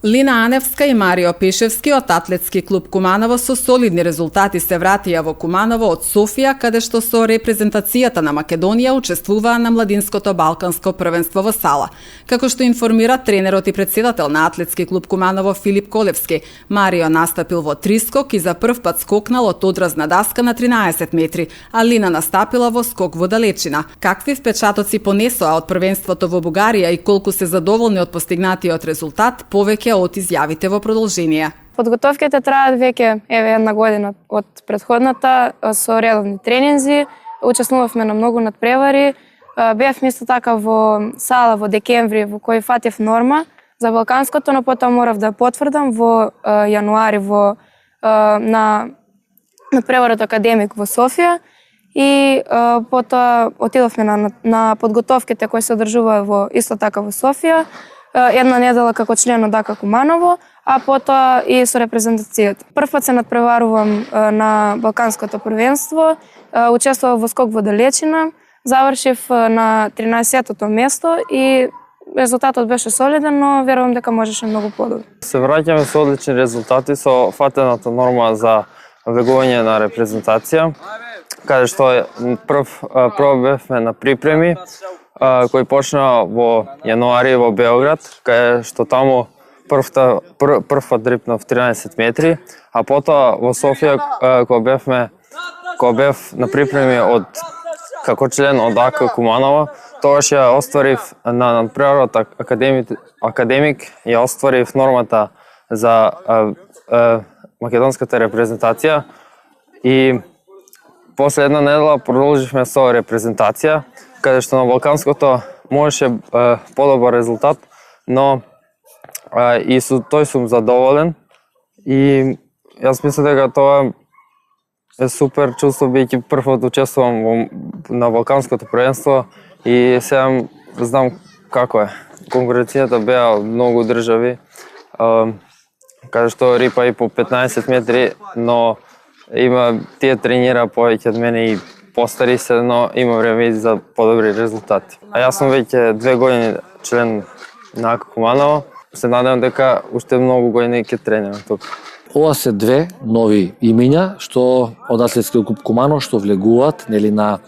Лина Аневска и Марио Пешевски од Атлетски клуб Куманово со солидни резултати се вратија во Куманово од Софија, каде што со репрезентацијата на Македонија учествуваа на младинското балканско првенство во Сала. Како што информира тренерот и претседател на Атлетски клуб Куманово Филип Колевски, Марио настапил во трискок и за прв пат скокнал од одразна даска на 13 метри, а Лина настапила во скок во далечина. Какви впечатоци понесоа од првенството во Бугарија и колку се задоволни од постигнатиот резултат, повеќе од изјавите во продолжение. Подготовките траат веќе една година од претходната со редовни тренинзи. Учествувавме на многу надпревари. Бевме исто така во Сала во декември, во кој фатев норма за балканското, но потоа морав да потврдам во јануари на надпреварот Академик во Софија и потоа отидовме на подготовките кои се одржуваа исто така во Софија. Една недела како член од АК Куманово, а потоа и со репрезентацијата. Прв пат се надпреварувам на балканското првенство, учествував во скок во далечина, завршив на 13-тото место и резултатот беше солиден, но верувам дека можеше многу подобро. Се враќаме со одлични резултати со фатената норма за влегување на репрезентација, каде што прв пробевме на припреми, кој почна во јануари во Београд, каде што таму прв пат дрипнав 13 метри, а потоа во Софија кога бев на припреми како член од АК Куманово, тогаш ја остварив на надпреварот Академик, ја остварив нормата за македонската репрезентација и после една недела продолживме со репрезентација, каде што на балканското можеше подобар резултат, но и со тој сум задоволен и јас мислам дека тоа е супер чувство, бидејќи прв пат учествувам на балканското првенство и сега знам како е. Конкуренцијата беа многу држави, каде што рипа и по 15 метри, но тие тренира повеќе од мене и постари се, но има време и за подобри резултати. А јас сум веќе 2 години член на АК Куманово. Се надевам дека уште многу години ќе тренирам тука. Ова се две нови имиња што од Атлетски клуб Куманово што влегуваат нели на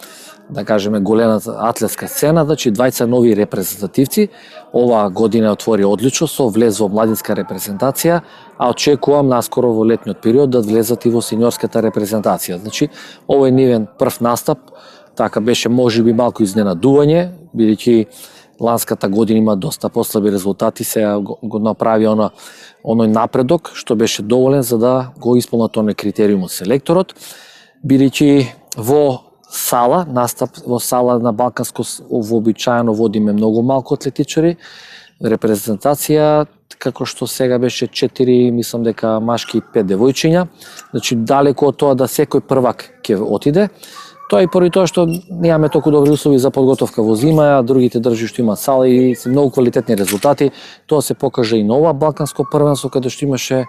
да кажеме големата атлетска сцена, значи двајца нови репрезентативци. Ова година отвори одлично со влез во младинска репрезентација, а очекувам наскоро во летниот период да влезат и во сениорската репрезентација. Значи ова е нивен прв настап, така беше можеби малку изненадување, бидејќи ланската година има доста послаби резултати, сега го направи оној напредок што беше доволен за да го исполнат оној критериум од селекторот, бидејќи во Сала, настап во Сала на балканско вообичаено водиме многу малку атлетичари, репрезентација како што сега беше 4, мислам дека машки и 5 девојчиња, значи далеку од тоа да секој првак ќе отиде. Тоа и поради тоа што немаме толку добри услови за подготовка во зима, а другите држави што имаат Сала и се многу квалитетни резултати. Тоа се покажа и на ова балканско првенство каде што имаше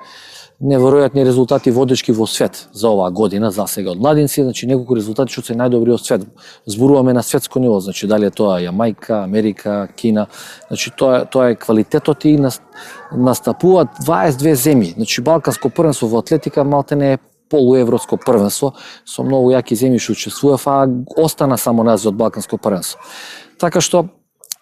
неверојатни резултати водечки во свет за оваа година, за сега од младинци, значи неколку резултати што се најдобри од свет. Зборуваме на светско ниво, значи дали е тоа Јамајка, Америка, Кина, значи тоа е квалитетот и настапуваат 22 земји. Значи балканско првенство во атлетика малтене е полуевротско првенство со многу јаки земји што учествуваат, а остана само нас од балканско првенство. Така што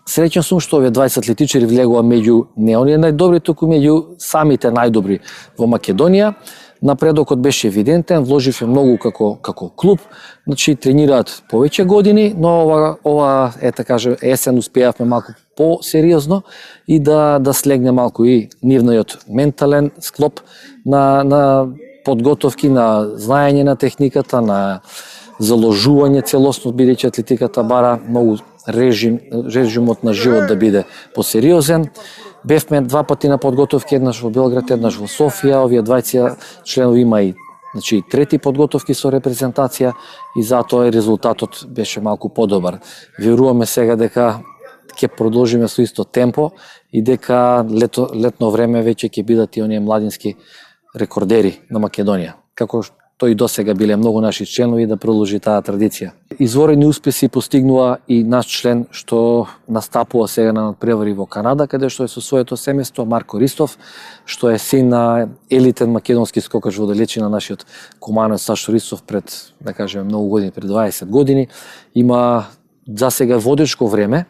среќен сум што овие 20 атлетичари влегува меѓу не оние најдобри, туку меѓу самите најдобри во Македонија. Напредокот беше евидентен, вложивме многу како клуб, значи тренираат повеќе години, но ова така есен успеавме малку по-сериозно и да слегне малку и нивниот ментален склоп на подготовки, на знаење на техниката, на заложување целосно, бидејќи атлетиката бара многу режимот на живот да биде посериозен. Бевме 2 пати на подготовки, еднаш во Белград, еднаш во Софија. Овие двајца членови има и трети подготовки со репрезентација и затоа резултатот беше малку подобар. Веруваме сега дека ќе продолжиме со исто темпо и дека летно време веќе ќе бидат и оние младински рекордери на Македонија. Како тој досега биле многу наши членови да продолжи таа традиција. Изворени успеси постигнува и наш член што настапува сега на надпревари во Канада, каде што е со своето семејство Марко Ристов, што е син на елитен македонски скокач во далечина, нашиот куманец Сашо Ристов пред, да кажеме, многу години, пред 20 години. Има за сега водечко време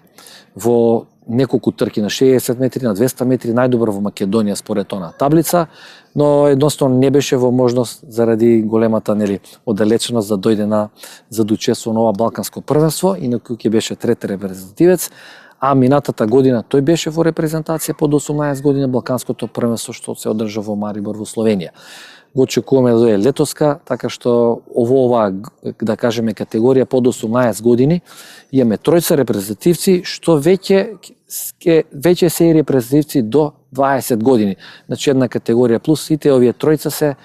во неколку трки на 60 метри, на 200 метри, најдобар во Македонија според она таблица, но едноставно не беше во можност заради големата оддалеченост да дојде за да учествува на ова балканско првенство, инаку ќе беше трети репрезентативец, а минатата година тој беше во репрезентација под 18 години балканското првенство што се одржа во Марибор во Словенија. Го очекуваме да дојде летоска, така што оваа, да кажеме, категорија под 18 години имаме тројца репрезентативци што веќе се и репрезентативци до 20 години. Значи една категорија плюс, сите овие тројца се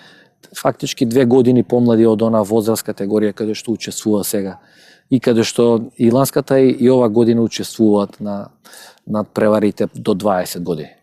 фактички 2 години помлади од она возраст категорија каде што учествува сега. И каде што и ланската и ова година учествуваат на преварите до 20 години.